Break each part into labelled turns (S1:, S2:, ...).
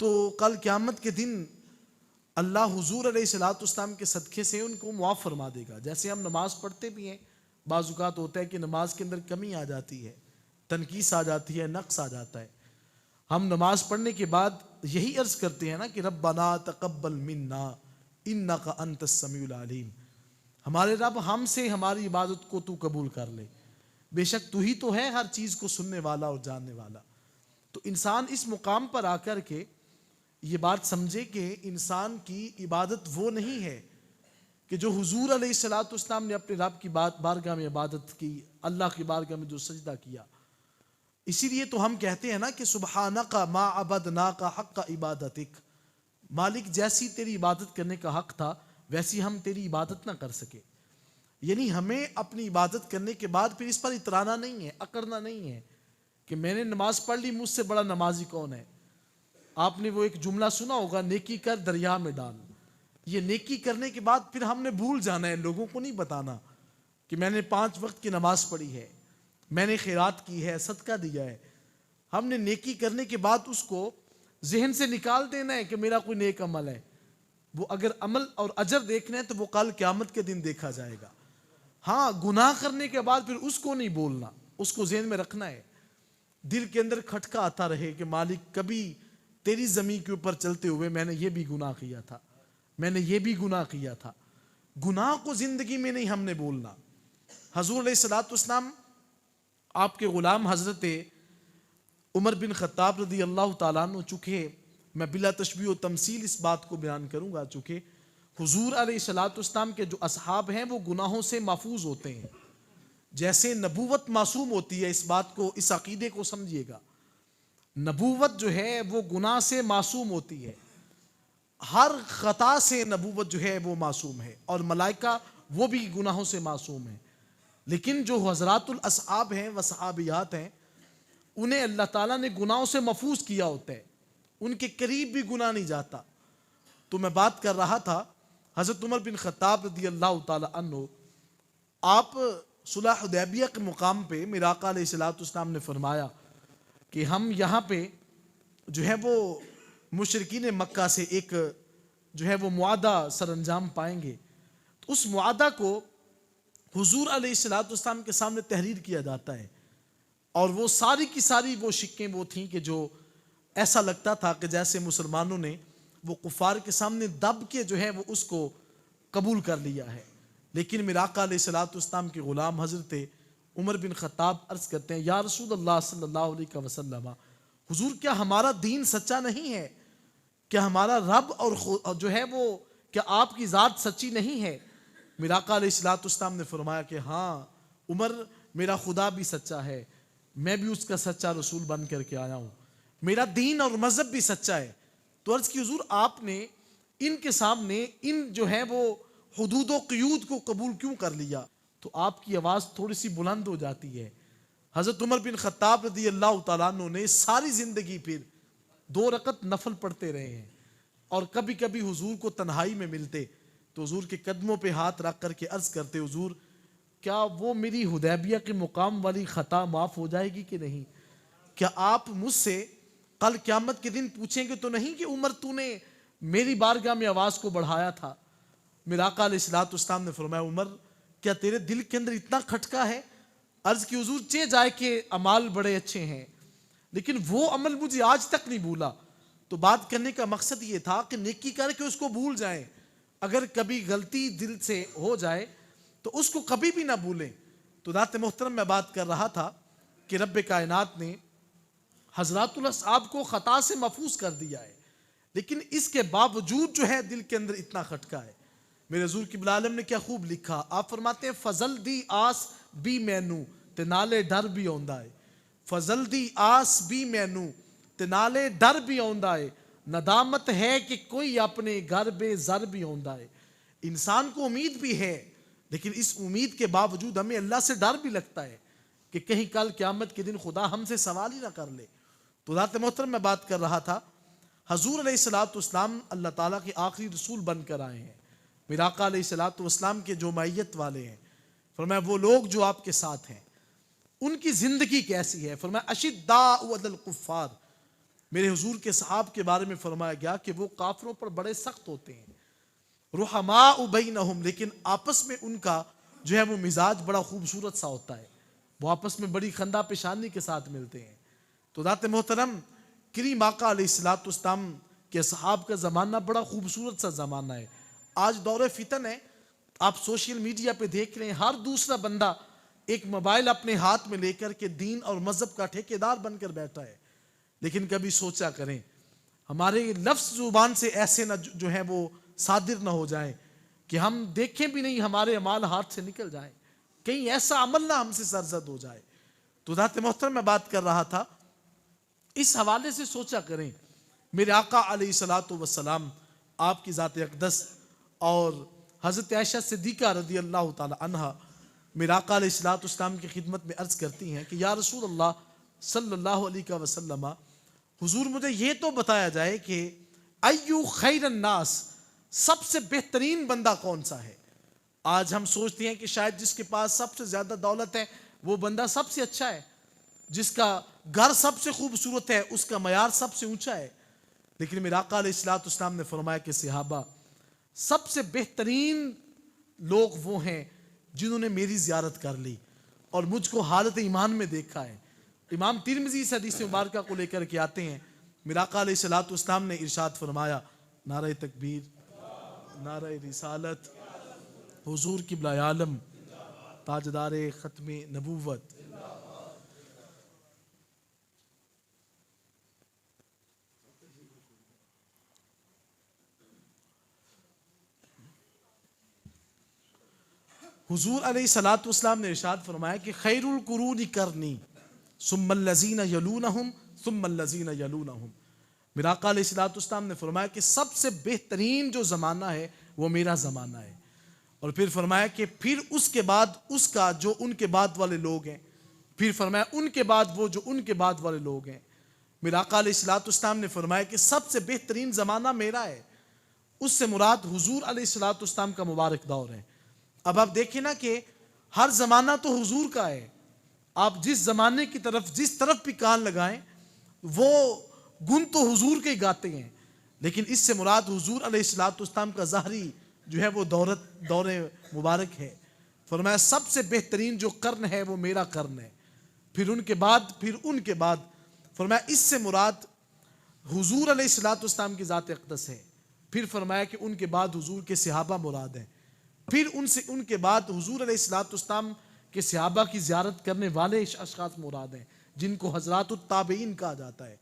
S1: تو کل قیامت کے دن اللہ حضور علیہ الصلوۃ والسلام کے صدقے سے ان کو معاف فرما دے گا. جیسے ہم نماز پڑھتے بھی ہیں، بعض اوقات ہوتا ہے کہ نماز کے اندر کمی آ جاتی ہے، تنقیص آ جاتی ہے، نقص آ جاتا ہے. ہم نماز پڑھنے کے بعد یہی عرض کرتے ہیں نا کہ ربنا تقبل منا انک انت السمیع العلیم، ہمارے رب ہم سے ہماری عبادت کو تو قبول کر لے، بے شک تو ہی تو ہے ہر چیز کو سننے والا اور جاننے والا. تو انسان اس مقام پر آ کر کے یہ بات سمجھے کہ انسان کی عبادت وہ نہیں ہے کہ جو حضور علیہ الصلوۃ والسلام نے اپنے رب کی بارگاہ میں عبادت کی، اللہ کی بارگاہ میں جو سجدہ کیا. اسی لیے تو ہم کہتے ہیں نا کہ سبحانک ما عبدناک حق عبادتک، مالک جیسی تیری عبادت کرنے کا حق تھا ویسی ہم تیری عبادت نہ کر سکے. یعنی ہمیں اپنی عبادت کرنے کے بعد پھر اس پر اترانا نہیں ہے، اکڑنا نہیں ہے کہ میں نے نماز پڑھ لی، مجھ سے بڑا نمازی کون ہے. آپ نے وہ ایک جملہ سنا ہوگا، نیکی کر دریا میں ڈال. یہ نیکی کرنے کے بعد پھر ہم نے بھول جانا ہے، لوگوں کو نہیں بتانا کہ میں نے 5 وقت کی نماز پڑھی ہے، میں نے خیرات کی ہے، صدقہ دیا ہے. ہم نے نیکی کرنے کے بعد اس کو ذہن سے نکال دینا ہے کہ میرا کوئی نیک عمل ہے. وہ اگر عمل اور اجر دیکھنا ہے تو وہ کل قیامت کے دن دیکھا جائے گا. ہاں، گناہ کرنے کے بعد پھر اس کو نہیں بولنا، اس کو ذہن میں رکھنا ہے، دل کے اندر کھٹکا آتا رہے کہ مالک کبھی تیری زمین کے اوپر چلتے ہوئے میں نے یہ بھی گناہ کیا تھا، میں نے یہ بھی گناہ کیا تھا. گناہ کو زندگی میں نہیں ہم نے بولنا. حضور علیہ الصلوۃ والسلام آپ کے غلام حضرت عمر بن خطاب رضی اللہ تعالیٰ عنہ، چونکہ میں بلا تشبیہ و تمثیل اس بات کو بیان کروں گا، چونکہ حضور علیہ الصلوۃ والسلام کے جو اصحاب ہیں وہ گناہوں سے محفوظ ہوتے ہیں. جیسے نبوت معصوم ہوتی ہے، اس بات کو، اس عقیدے کو سمجھیے گا. نبوت جو ہے وہ گناہ سے معصوم ہوتی ہے، ہر خطا سے نبوت جو ہے وہ معصوم ہے، اور ملائکہ وہ بھی گناہوں سے معصوم ہیں. لیکن جو حضرات الاصحاب ہیں و صحابیات ہیں، انہیں اللہ تعالیٰ نے گناہوں سے محفوظ کیا ہوتا ہے، ان کے قریب بھی گناہ نہیں جاتا. تو میں بات کر رہا تھا حضرت عمر بن خطاب رضی اللہ تعالیٰ عنہ، آپ صلح حدیبیہ کے مقام پہ میرے آقا علیہ الصلوۃ والسلام نے فرمایا کہ ہم یہاں پہ جو ہے وہ مشرکین مکہ سے ایک جو ہے وہ معاہدہ سر انجام پائیں گے. تو اس معاہدہ کو حضور علیہ الصلوۃ والسلام کے سامنے تحریر کیا جاتا ہے، اور وہ ساری کی ساری وہ شکیں وہ تھیں کہ جو ایسا لگتا تھا کہ جیسے مسلمانوں نے وہ کفار کے سامنے دب کے جو ہے وہ اس کو قبول کر لیا ہے. لیکن میرے آقا علیہ الصلوۃ والسلام کے غلام حضرت عمر بن خطاب عرض کرتے ہیں، یا رسول اللہ صلی اللہ علیہ وسلم، حضور کیا ہمارا دین سچا نہیں ہے؟ کیا ہمارا رب اور جو ہے وہ کیا آپ کی ذات سچی نہیں ہے؟ میرے آقا علیہ الصلوۃ والسلام نے فرمایا کہ ہاں عمر، میرا خدا بھی سچا ہے، میں بھی اس کا سچا رسول بن کر کے آیا ہوں، میرا دین اور مذہب بھی سچا ہے. تو عرض کی حضور آپ نے ان کے سامنے ان جو ہے وہ حدود و قیود کو قبول کیوں کر لیا؟ تو آپ کی آواز تھوڑی سی بلند ہو جاتی ہے. حضرت عمر بن خطاب رضی اللہ تعالیٰ عنہ نے ساری زندگی پھر 2 رکعت نفل پڑھتے رہے ہیں، اور کبھی کبھی حضور کو تنہائی میں ملتے تو حضور کے قدموں پہ ہاتھ رکھ کر کے عرض کرتے، حضور کیا وہ میری حدیبیہ کے مقام والی خطا معاف ہو جائے گی کہ نہیں؟ کیا آپ مجھ سے کل قیامت کے دن پوچھیں گے تو نہیں کہ عمر تو نے میری بارگاہ میں آواز کو بڑھایا تھا؟ میرے آقا علیہ الصلوۃ والسلام نے فرمایا، عمر کیا تیرے دل کے اندر اتنا کھٹکا ہے؟ عرض کی حضور چہ جائے کہ اعمال بڑے اچھے ہیں، لیکن وہ عمل مجھے آج تک نہیں بھولا. تو بات کرنے کا مقصد یہ تھا کہ نیکی کر کے اس کو بھول جائیں، اگر کبھی غلطی دل سے ہو جائے تو اس کو کبھی بھی نہ بھولیں. تو ذات محترم میں بات کر رہا تھا کہ رب کائنات نے حضرات الاصحاب کو خطا سے محفوظ کر دیا ہے، لیکن اس کے باوجود جو ہے دل کے اندر اتنا کھٹکا ہے. میرے حضور قبلہ عالم نے کیا خوب لکھا، آپ فرماتے ہیں فضل دی آس بھی مینو تے نالے ڈر بھی آندا ہے. فضل دی آس بھی مینو تے نالے ڈر بھی آندا ہے، ندامت ہے کہ کوئی اپنے گھر بے زر بھی آندا ہے. انسان کو امید بھی ہے، لیکن اس امید کے باوجود ہمیں اللہ سے ڈر بھی لگتا ہے کہ کہیں کل قیامت کے دن خدا ہم سے سوال ہی نہ کر لے. تو ذات محترم میں بات کر رہا تھا، حضور علیہ الصلوۃ والسلام اللہ تعالیٰ کے آخری رسول بن کر آئے ہیں. میرے آقا علیہ الصلوۃ والسلام کے جو معیت والے ہیں، فرمایا وہ لوگ جو آپ کے ساتھ ہیں ان کی زندگی کیسی ہے؟ فرمایا اشداء علی الکفار، میرے حضور کے صحاب کے بارے میں فرمایا گیا کہ وہ کافروں پر بڑے سخت ہوتے ہیں، رحماء بینہم، لیکن آپس میں ان کا جو ہے وہ مزاج بڑا خوبصورت سا ہوتا ہے، وہ آپس میں بڑی خندہ پیشانی کے ساتھ ملتے ہیں۔ تو ذات محترم کریم آقا علیہ الصلوۃ والسلام کے صحاب کا زمانہ بڑا خوبصورت سا زمانہ ہے۔ آج دور فتن ہے، آپ سوشل میڈیا پہ دیکھ رہے ہیں ہر دوسرا بندہ ایک موبائل اپنے ہاتھ میں لے کر کے دین اور مذہب کا ٹھیکیدار بن کر بیٹھا ہے۔ لیکن کبھی سوچا کریں ہمارے لفظ زبان سے ایسے نہ جو ہے وہ صادر نہ ہو جائیں کہ ہم دیکھیں بھی نہیں ہمارے اعمال ہاتھ سے نکل جائیں، کہیں ایسا عمل نہ ہم سے سرزد ہو جائے۔ تو ذات محترم میں بات کر رہا تھا، اس حوالے سے سوچا کریں میرے آقا علیہ الصلوۃ والسلام، آپ کی ذات اقدس اور حضرت عائشہ صدیقہ رضی اللہ تعالی عنہا میرے آقا علیہ الصلوۃ والسلام کی خدمت میں عرض کرتی ہیں کہ یا رسول اللہ صلی اللہ علیہ وسلم، حضور مجھے یہ تو بتایا جائے کہ ایو خیر الناس، سب سے بہترین بندہ کون سا ہے؟ آج ہم سوچتے ہیں کہ شاید جس کے پاس سب سے زیادہ دولت ہے وہ بندہ سب سے اچھا ہے، جس کا گھر سب سے خوبصورت ہے اس کا معیار سب سے اونچا ہے۔ لیکن میرے آقا علیہ الصلوۃ والسلام نے فرمایا کہ صحابہ، سب سے بہترین لوگ وہ ہیں جنہوں نے میری زیارت کر لی اور مجھ کو حالت ایمان میں دیکھا ہے۔ امام ترمذی اس حدیث مبارکہ کو لے کر کے آتے ہیں، میرے آقا علیہ الصلوۃ والسلام نے ارشاد فرمایا، نعرہ تکبیر، نعرہ رسالت، حضور قبلہ عالم، تاجدار ختم نبوت۔ حضور علیہ الصلوۃ والسلام نے ارشاد فرمایا کہ خیر القرون قرنی ثم الذین یلونہم ثم الذین یلونہم۔ میرے آقا علیہ الصلوۃ والسلام نے فرمایا کہ سب سے بہترین جو زمانہ ہے وہ میرا زمانہ ہے، اور پھر فرمایا کہ پھر اس کے بعد اس کا جو ان کے بعد والے لوگ ہیں، پھر فرمایا ان کے بعد وہ جو ان کے بعد والے لوگ ہیں۔ میرے آقا علیہ الصلوۃ والسلام نے فرمایا کہ سب سے بہترین زمانہ میرا ہے، اس سے مراد حضور علیہ الصلوۃ والسلام کا مبارک دور ہے۔ اب آپ دیکھیں نا کہ ہر زمانہ تو حضور کا ہے، آپ جس زمانے کی طرف جس طرف بھی کان لگائیں وہ گن تو حضور کے ہی گاتے ہیں، لیکن اس سے مراد حضور علیہ الصلوۃ والسلام کا ظاہری جو ہے وہ دور مبارک ہے۔ فرمایا سب سے بہترین جو قرن ہے وہ میرا قرن ہے، پھر ان کے بعد فرمایا اس سے مراد حضور علیہ الصلوۃ والسلام کی ذات اقدس ہے، پھر فرمایا کہ ان کے بعد حضور کے صحابہ مراد ہیں، پھر ان کے بعد حضور علیہ الصلوۃ والسلام کے صحابہ کی زیارت کرنے والے اشخاص مراد ہیں جن کو حضرات التابعین کہا جاتا ہے۔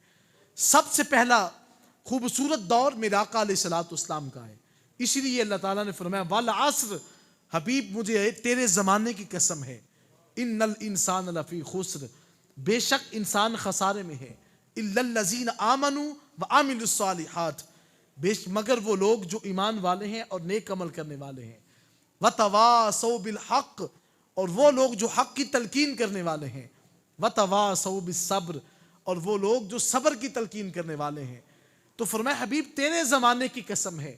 S1: سب سے پہلا خوبصورت دور میرے آقا علیہ الصلوۃ والسلام کا ہے، اسی لیے اللہ تعالیٰ نے فرمایا والعصر، حبیب مجھے تیرے زمانے کی قسم ہے، ان الانسان لفی خسر، بے شک انسان خسارے میں ہے، الا الذین آمنوا وعملوا الصالحات، مگر وہ لوگ جو ایمان والے ہیں اور نیک عمل کرنے والے ہیں، وتواصوا بالحق، اور وہ لوگ جو حق کی تلقین کرنے والے ہیں، وتواصوا بالصبر، اور وہ لوگ جو صبر کی تلقین کرنے والے ہیں۔ تو فرمایا حبیب تیرے زمانے کی قسم ہے،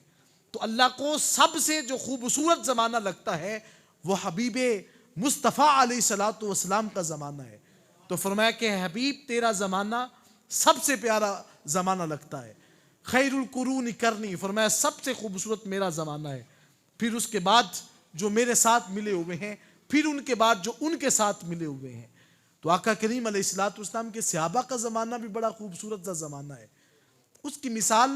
S1: تو اللہ کو سب سے جو خوبصورت زمانہ لگتا ہے وہ حبیب مصطفیٰ علیہ الصلوۃ والسلام کا زمانہ ہے۔ تو فرمایا کہ حبیب تیرا زمانہ سب سے پیارا زمانہ لگتا ہے، خیر القرون قرنی، فرمایا سب سے خوبصورت میرا زمانہ ہے، پھر اس کے بعد جو میرے ساتھ ملے ہوئے ہیں، پھر ان کے بعد جو ان کے ساتھ ملے ہوئے ہیں۔ تو آقا کریم علیہ الصلوۃ والسلام کے صحابہ کا زمانہ بھی بڑا خوبصورت سا زمانہ ہے، اس کی مثال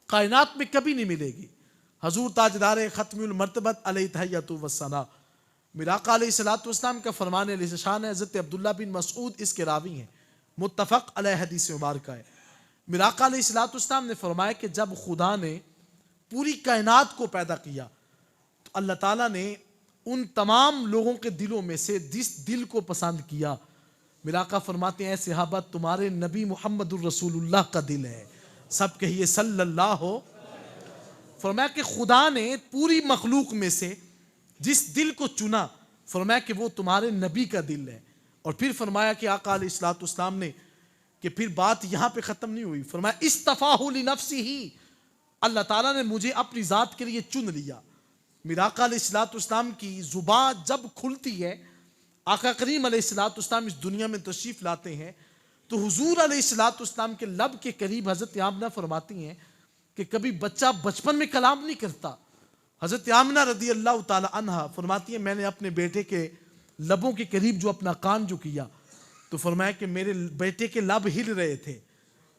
S1: کائنات میں کبھی نہیں ملے گی۔ حضور تاجدار ختم المرتبت علیہ تحیۃ والثناء، میرے آقا علیہ الصلوۃ والسلام کا فرمان علیہ شان ہے، حضرت عبداللہ بن مسعود اس کے راوی ہیں، متفق علیہ حدیث مبارکہ ہے۔ میرے آقا علیہ الصلوۃ والسلام نے فرمایا کہ جب خدا نے پوری کائنات کو پیدا کیا تو اللہ تعالیٰ نے ان تمام لوگوں کے دلوں میں سے جس دل کو پسند کیا، میرے آقا فرماتے ہیں صحابہ تمہارے نبی محمد الرسول اللہ کا دل ہے، سب کہیے صلی اللہ ہو۔ فرمایا کہ خدا نے پوری مخلوق میں سے جس دل کو چنا، فرمایا کہ وہ تمہارے نبی کا دل ہے، اور پھر فرمایا کہ آقا علیہ الصلوۃ والسلام نے کہ پھر بات یہاں پہ ختم نہیں ہوئی، فرمایا اصطفاہ لنفسہ، اللہ تعالیٰ نے مجھے اپنی ذات کے لیے چن لیا۔ میرے آقا علیہ الصلوۃ والسلام کی زبان جب کھلتی ہے، آقا کریم علیہ الصلوۃ والسلام اس دنیا میں تشریف لاتے ہیں تو حضور علیہ الصلوۃ والسلام کے لب کے قریب حضرت آمنہ فرماتی ہیں کہ کبھی بچہ بچپن میں کلام نہیں کرتا. حضرت آمنہ رضی اللہ تعالی عنہا فرماتی ہیں میں نے اپنے بیٹے کے لبوں کے قریب جو اپنا کان جو کیا تو فرمایا کہ میرے بیٹے کے لب ہل رہے تھے.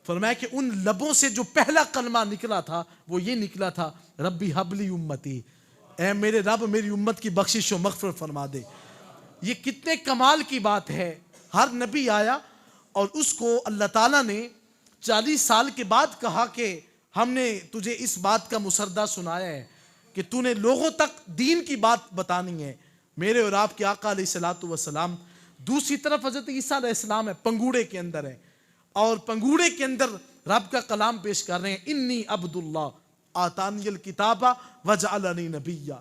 S1: فرمایا کہ ان لبوں سے جو پہلا کلمہ نکلا تھا وہ یہ نکلا تھا ربی حبلی امتی، اے میرے رب میری امت کی بخشش و مغفرت فرما دے. یہ کتنے کمال کی بات ہے. ہر نبی آیا اور اس کو اللہ تعالیٰ نے 40 سال کے بعد کہا کہ ہم نے تجھے اس بات کا مسردہ سنایا ہے کہ تو نے لوگوں تک دین کی بات بتانی ہے، میرے اور آپ کے آقا علیہ الصلوۃ والسلام. دوسری طرف حضرت عیسیٰ علیہ السلام ہے، پنگوڑے کے اندر ہے، اور پنگوڑے کے اندر رب کا کلام پیش کر رہے ہیں انی عبد اللہ آتانی الکتاب وجعلنی نبیا،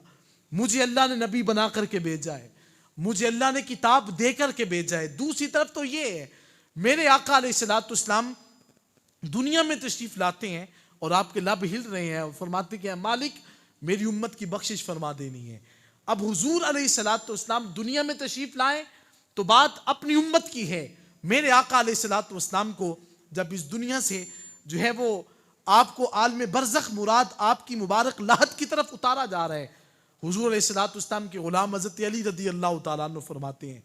S1: مجھے اللہ نے نبی بنا کر کے بھیجا ہے، مجھے اللہ نے کتاب دے کر کے بھیجا ہے. دوسری طرف تو یہ ہے میرے آقا علیہ الصلوۃ والسلام دنیا میں تشریف لاتے ہیں اور آپ کے لب ہل رہے ہیں اور فرماتے کہ مالک میری امت کی بخشش فرما دینی ہے. اب حضور علیہ الصلوۃ والسلام دنیا میں تشریف لائیں تو بات اپنی امت کی ہے. میرے آقا علیہ الصلوۃ والسلام کو جب اس دنیا سے جو ہے وہ آپ کو عالم برزخ مراد آپ کی مبارک لاحت کی طرف اتارا جا رہا ہے، حضور علیہ الصلوۃ والسلام کے غلام حضرت علی رضی اللہ تعالیٰ عنہ فرماتے ہیں،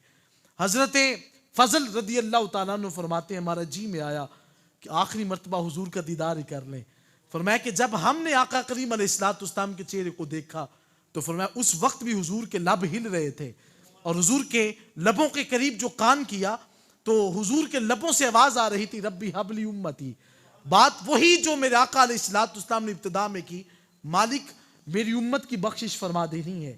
S1: حضرت فضل رضی اللہ تعالیٰ عنہ فرماتے ہیں ہمارا جی میں آیا کہ آخری مرتبہ حضور کا دیدار ہی کر لیں. فرمایا کہ جب ہم نے آقا کریم علیہ الصلوۃ والسلام کے چہرے کو دیکھا تو فرمایا اس وقت بھی حضور کے لب ہل رہے تھے، اور حضور کے لبوں کے قریب جو کان کیا تو حضور کے لبوں سے آواز آ رہی تھی ربی حبلی امتی. بات وہی جو میرے آقا علیہ الصلوۃ والسلام نے ابتدا میں کی، مالک میری امت کی بخشش فرما دینی ہے.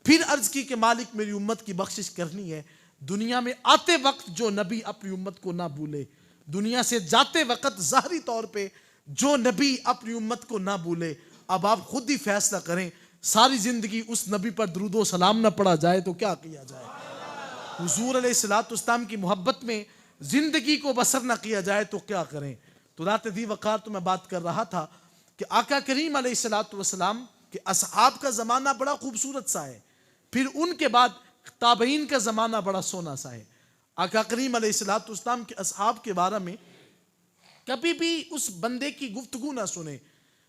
S1: پھر عرض کی کہ مالک میری امت کی بخشش کرنی ہے. دنیا میں آتے وقت جو نبی اپنی امت کو نہ بھولے، دنیا سے جاتے وقت ظاہری طور پہ جو نبی اپنی امت کو نہ بھولے. اب آپ خود ہی فیصلہ کریں، ساری زندگی اس نبی پر درود و سلام نہ پڑھا جائے تو کیا کیا جائے؟ حضور علیہ الصلوۃ والسلام کی محبت میں زندگی کو بسر نہ کیا جائے تو کیا کریں؟ تو رات دی وقار تو میں بات کر رہا تھا کہ آقا کریم علیہ الصلوۃ والسلام کہ اصحاب کا زمانہ بڑا خوبصورت سا ہے، پھر ان کے بعد تابعین کا زمانہ بڑا سونا سا ہے. آقا کریم علیہ الصلوۃ والسلام کے اصحاب کے بارے میں کبھی بھی اس بندے کی گفتگو نہ سنیں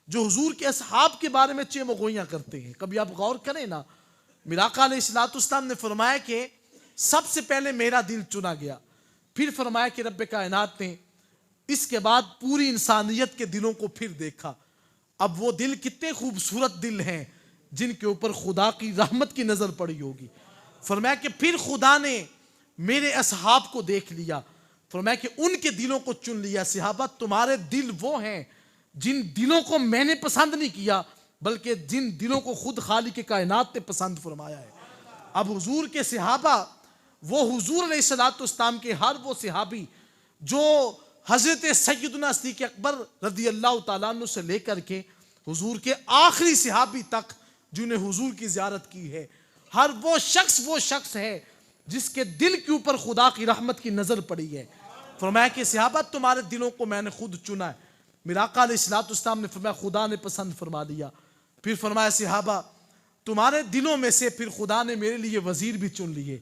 S1: جو حضور کے اصحاب کے بارے میں چہ مغویاں کرتے ہیں. کبھی آپ غور کریں نا، میرا آقا علیہ الصلوۃ والسلام نے فرمایا کہ سب سے پہلے میرا دل چنا گیا، پھر فرمایا کہ رب کائنات نے اس کے بعد پوری انسانیت کے دلوں کو پھر دیکھا. اب وہ دل کتنے خوبصورت دل ہیں جن کے اوپر خدا کی رحمت کی نظر پڑی ہوگی. فرمایا کہ پھر خدا نے میرے اصحاب کو دیکھ لیا، فرمایا کہ ان کے دلوں کو چن لیا. صحابہ تمہارے دل وہ ہیں جن دلوں کو میں نے پسند نہیں کیا بلکہ جن دلوں کو خود خالق کائنات نے پسند فرمایا ہے. اب حضور کے صحابہ وہ حضور علیہ الصلوۃ والسلام کے ہر وہ صحابی جو حضرت سیدنا صدیق اکبر رضی اللہ تعالیٰ عنہ سے لے کر کے حضور کے آخری صحابی تک جنہیں حضور کی زیارت کی ہے، ہر وہ شخص ہے جس کے دل کے اوپر خدا کی رحمت کی نظر پڑی ہے. فرمایا کہ صحابہ تمہارے دلوں کو میں نے خود چنا ہے. میرا آقا علیہ الصلوۃ والسلام نے فرمایا خدا نے پسند فرما لیا. پھر فرمایا صحابہ تمہارے دلوں میں سے پھر خدا نے میرے لیے وزیر بھی چن لیے.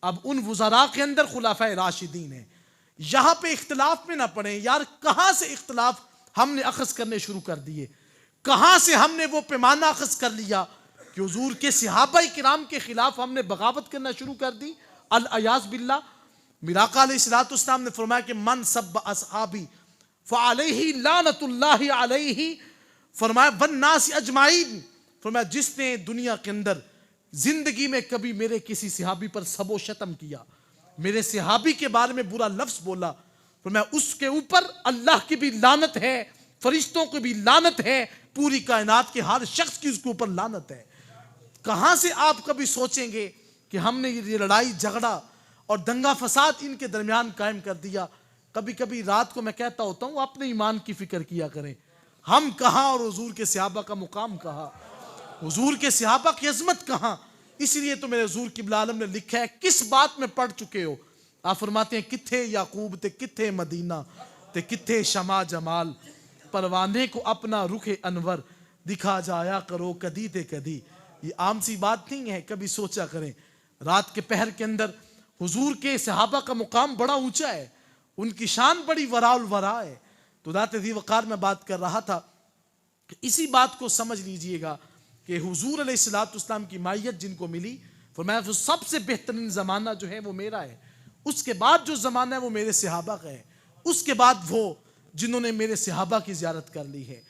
S1: اب ان وزراء کے اندر خلفائے راشدین ہیں. یہاں پہ اختلاف میں نہ پڑیں یار، کہاں سے اختلاف ہم نے اخذ کرنے شروع کر دیے، کہاں سے ہم نے وہ پیمانہ اخذ کر لیا کہ حضور کے صحابہ کرام کے خلاف ہم نے بغاوت کرنا شروع کر دی. العیاذ باللہ. میرا آقا علیہ الصلوۃ والسلام نے فرمایا کہ من سب اصحابی فعلیہ لعنت اللہ علیہ، فرمایا والناس اجمعین، فرمایا جس نے دنیا کے اندر زندگی میں کبھی میرے کسی صحابی پر سب و شتم کیا، میرے صحابی کے بارے میں برا لفظ بولا، فرمایا اس کے اوپر اللہ کی بھی لعنت ہے، فرشتوں کی بھی لعنت ہے، پوری کائنات کے ہر شخص کی اس کے اوپر لعنت ہے. کہاں سے آپ کبھی سوچیں گے کہ ہم نے یہ لڑائی جھگڑا اور دنگا فساد ان کے درمیان قائم کر دیا؟ کبھی کبھی رات کو میں کہتا ہوتا ہوں اپنے ایمان کی فکر کیا کریں. ہم کہاں اور حضور کے صحابہ کا مقام کہاں، حضور کے صحابہ کی عظمت کہاں. اس لیے تو میرے حضور قبلہ عالم نے لکھا ہے کس بات میں پڑھ چکے ہو؟ آپ فرماتے ہیں کتھے یعقوب تے کتھے مدینہ تے کتھے شمع جمال، پروانے کو اپنا رخ انور دکھا جایا کرو کدی تے کدی. یہ عام سی بات نہیں ہے، کبھی سوچا کریں. رات کے پہر کے اندر حضور کے صحابہ کا مقام بڑا اونچا ہے. ان کی شان بڑی وراء الورا ہے. تو ذات ذی وقار میں بات کر رہا تھا کہ اسی بات کو سمجھ لیجئے گا کہ حضور علیہ الصلوۃ والسلام کی مائیت جن کو ملی، فرمایا وہ سب سے بہترین زمانہ جو ہے وہ میرا ہے، اس کے بعد جو زمانہ ہے وہ میرے صحابہ کا ہے، اس کے بعد وہ جنہوں نے میرے صحابہ کی زیارت کر لی ہے.